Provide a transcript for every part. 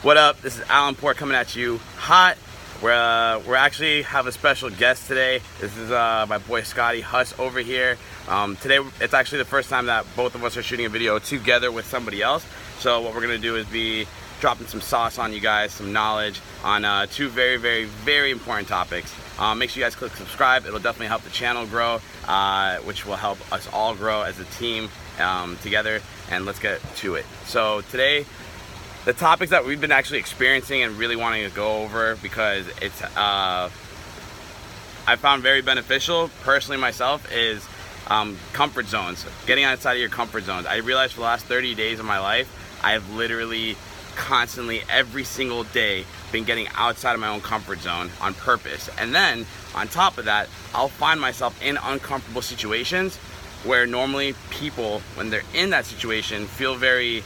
What up? This is Alan Port coming at you hot. We're actually have a special guest today. This is my boy Scotty Huss over here. Today it's actually the first time that both of us are shooting a video together with somebody else. So what we're gonna do is be dropping some sauce on you guys, some knowledge on two very important topics. Make sure you guys click subscribe. It'll definitely help the channel grow, which will help us all grow as a team together. And let's get to it. So today, the topics that we've been actually experiencing and really wanting to go over, because it's I found very beneficial personally myself, is comfort zones. Getting outside of your comfort zones. I realized for the last 30 days of my life, I have literally constantly every single day been getting outside of my own comfort zone on purpose. And then on top of that, I'll find myself in uncomfortable situations where normally people, when they're in that situation, feel very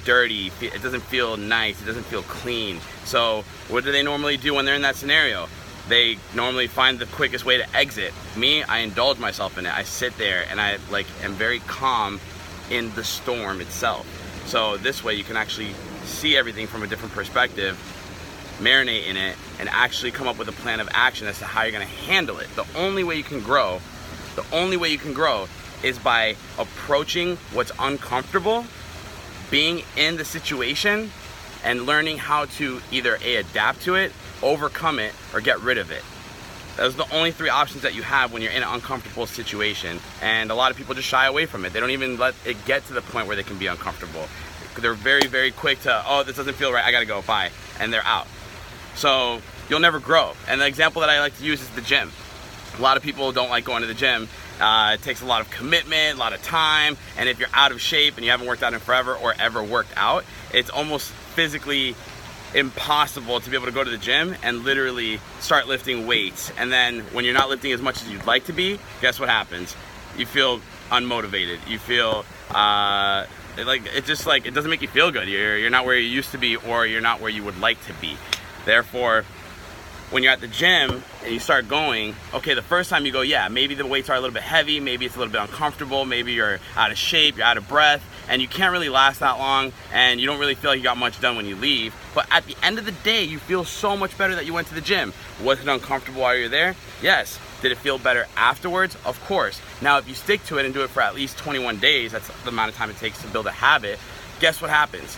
dirty. It doesn't feel nice, it doesn't feel clean. So what do they normally do when they're in that scenario? They normally find the quickest way to exit. Me, I indulge myself in it. I sit there and I am very calm in the storm itself. So this way you can actually see everything from a different perspective, marinate in it, and actually come up with a plan of action as to how you're gonna handle it. The only way you can grow is by approaching what's uncomfortable, being in the situation, and learning how to either adapt to it, overcome it, or get rid of it. Those are the only three options that you have when you're in an uncomfortable situation. And a lot of people just shy away from it. They don't even let it get to the point where they can be uncomfortable. They're very quick to, oh, this doesn't feel right, I gotta go, bye. And they're out. So you'll never grow. And the example that I like to use is the gym. A lot of people don't like going to the gym. It takes a lot of commitment, a lot of time, and if you're out of shape and you haven't worked out in forever or ever worked out, it's almost physically impossible to be able to go to the gym and literally start lifting weights. And then when you're not lifting as much as you'd like to be, guess what happens? You feel unmotivated. You feel it doesn't make you feel good. You're not where you used to be, or you're not where you would like to be. Therefore, when you're at the gym and you start going, okay, the first time you go, yeah, maybe the weights are a little bit heavy, maybe it's a little bit uncomfortable, maybe you're out of shape, you're out of breath, and you can't really last that long, and you don't really feel like you got much done when you leave. But at the end of the day, you feel so much better that you went to the gym. Was it uncomfortable while you're there? Yes. Did it feel better afterwards? Of course. Now, if you stick to it and do it for at least 21 days, that's the amount of time it takes to build a habit, guess what happens?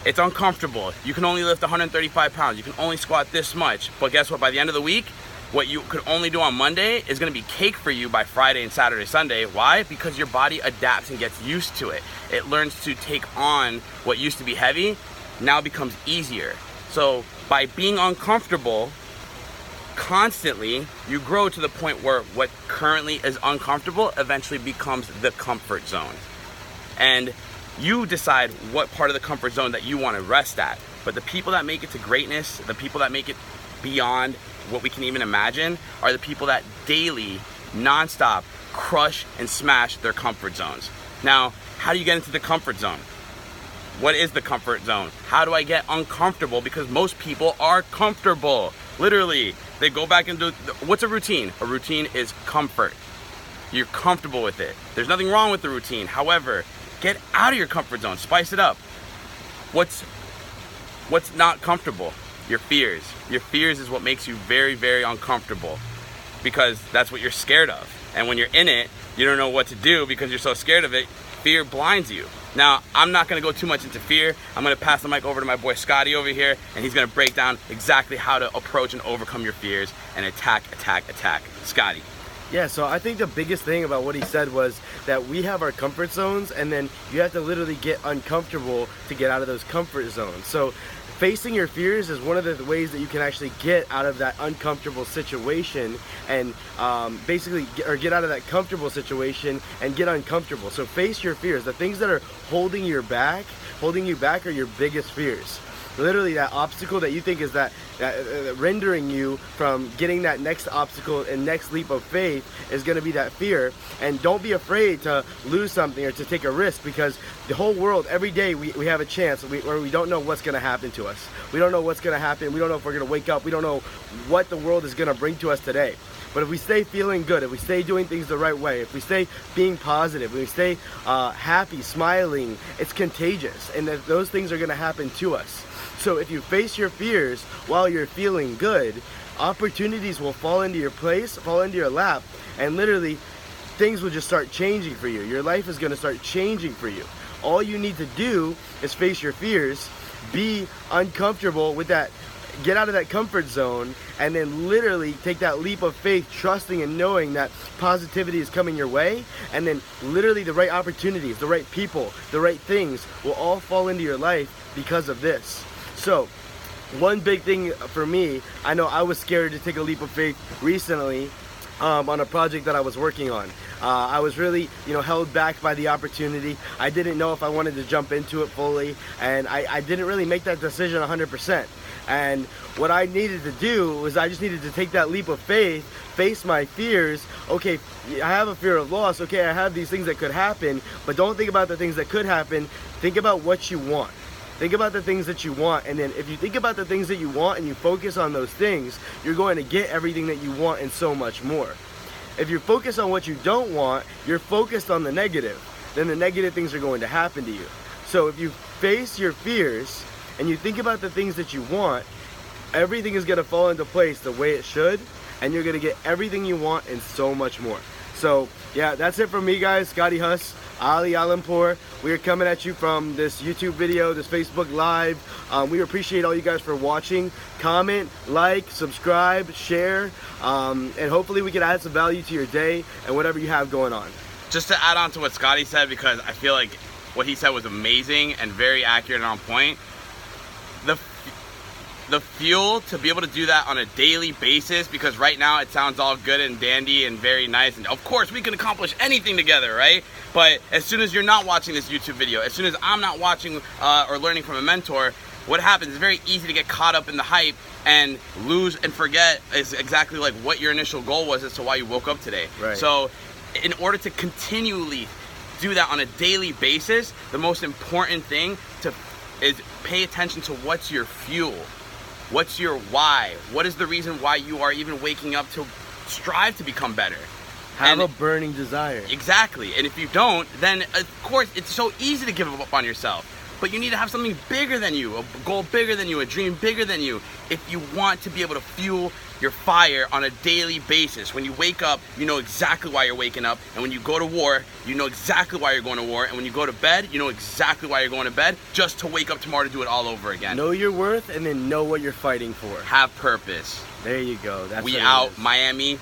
It's uncomfortable. You can only lift 135 pounds. You can only squat this much. But guess what? By the end of the week, what you could only do on Monday is gonna be cake for you by Friday and Saturday, Sunday. Why? Because your body adapts and gets used to it. It learns to take on what used to be heavy, now becomes easier. So by being uncomfortable constantly, you grow to the point where what currently is uncomfortable eventually becomes the comfort zone. And you decide what part of the comfort zone that you want to rest at. But the people that make it to greatness, the people that make it beyond what we can even imagine, are the people that daily, non-stop, crush and smash their comfort zones. Now, how do you get into the comfort zone? What is the comfort zone? How do I get uncomfortable? Because most people are comfortable. Literally, they go back and do, what's a routine? A routine is comfort. You're comfortable with it. There's nothing wrong with the routine. However, get out of your comfort zone, spice it up. What's not comfortable? Your fears. Your fears is what makes you very uncomfortable, because that's what you're scared of. And when you're in it, you don't know what to do because you're so scared of it. Fear blinds you. Now, I'm not gonna go too much into fear. I'm gonna pass the mic over to my boy Scotty over here, and he's gonna break down exactly how to approach and overcome your fears and attack. Scotty. Yeah, so I think the biggest thing about what he said was that we have our comfort zones, and then you have to literally get uncomfortable to get out of those comfort zones. So facing your fears is one of the ways that you can actually get out of that uncomfortable situation and get out of that comfortable situation and get uncomfortable. So face your fears. The things that are holding you back are your biggest fears. Literally, that obstacle that you think is that rendering you from getting that next obstacle and next leap of faith is going to be that fear. And don't be afraid to lose something or to take a risk, because the whole world, every day we have a chance where we don't know what's going to happen to us. We don't know what's going to happen. We don't know if we're going to wake up. We don't know what the world is going to bring to us today. But if we stay feeling good, if we stay doing things the right way, if we stay being positive, if we stay happy, smiling, it's contagious, and those things are going to happen to us. So if you face your fears while you're feeling good, opportunities will fall into your place, fall into your lap, and literally things will just start changing for you. Your life is going to start changing for you. All you need to do is face your fears, be uncomfortable with that, get out of that comfort zone, and then literally take that leap of faith, trusting and knowing that positivity is coming your way, and then literally the right opportunities, the right people, the right things will all fall into your life because of this. So one big thing for me, I know I was scared to take a leap of faith recently on a project that I was working on. I was really, held back by the opportunity. I didn't know if I wanted to jump into it fully, and I didn't really make that decision 100%. And what I needed to do was I just needed to take that leap of faith, face my fears. Okay, I have a fear of loss. Okay, I have these things that could happen, but don't think about the things that could happen. Think about what you want. Think about the things that you want, and then if you think about the things that you want and you focus on those things, you're going to get everything that you want and so much more. If you focus on what you don't want, you're focused on the negative, then the negative things are going to happen to you. So if you face your fears and you think about the things that you want, everything is going to fall into place the way it should, and you're going to get everything you want and so much more. So yeah, that's it from me, guys. Scotty Huss, Ali Alampur. We are coming at you from this YouTube video, this Facebook Live. We appreciate all you guys for watching. Comment, like, subscribe, share, and hopefully we can add some value to your day and whatever you have going on. Just to add on to what Scotty said, because I feel like what he said was amazing and very accurate and on point. The fuel to be able to do that on a daily basis, because right now it sounds all good and dandy and very nice, and of course we can accomplish anything together, right? But as soon as you're not watching this YouTube video, as soon as I'm not watching or learning from a mentor, what happens is very easy to get caught up in the hype and lose and forget is exactly like what your initial goal was as to why you woke up today. Right. So in order to continually do that on a daily basis, the most important thing is pay attention to what's your fuel. What's your why? What is the reason why you are even waking up to strive to become better? Have a burning desire. Exactly. And if you don't, then of course it's so easy to give up on yourself. But you need to have something bigger than you, a goal bigger than you, a dream bigger than you, if you want to be able to fuel your fire on a daily basis. When you wake up, you know exactly why you're waking up. And when you go to war, you know exactly why you're going to war. And when you go to bed, you know exactly why you're going to bed, just to wake up tomorrow to do it all over again. Know your worth, and then know what you're fighting for. Have purpose. There you go. That's we out, Miami.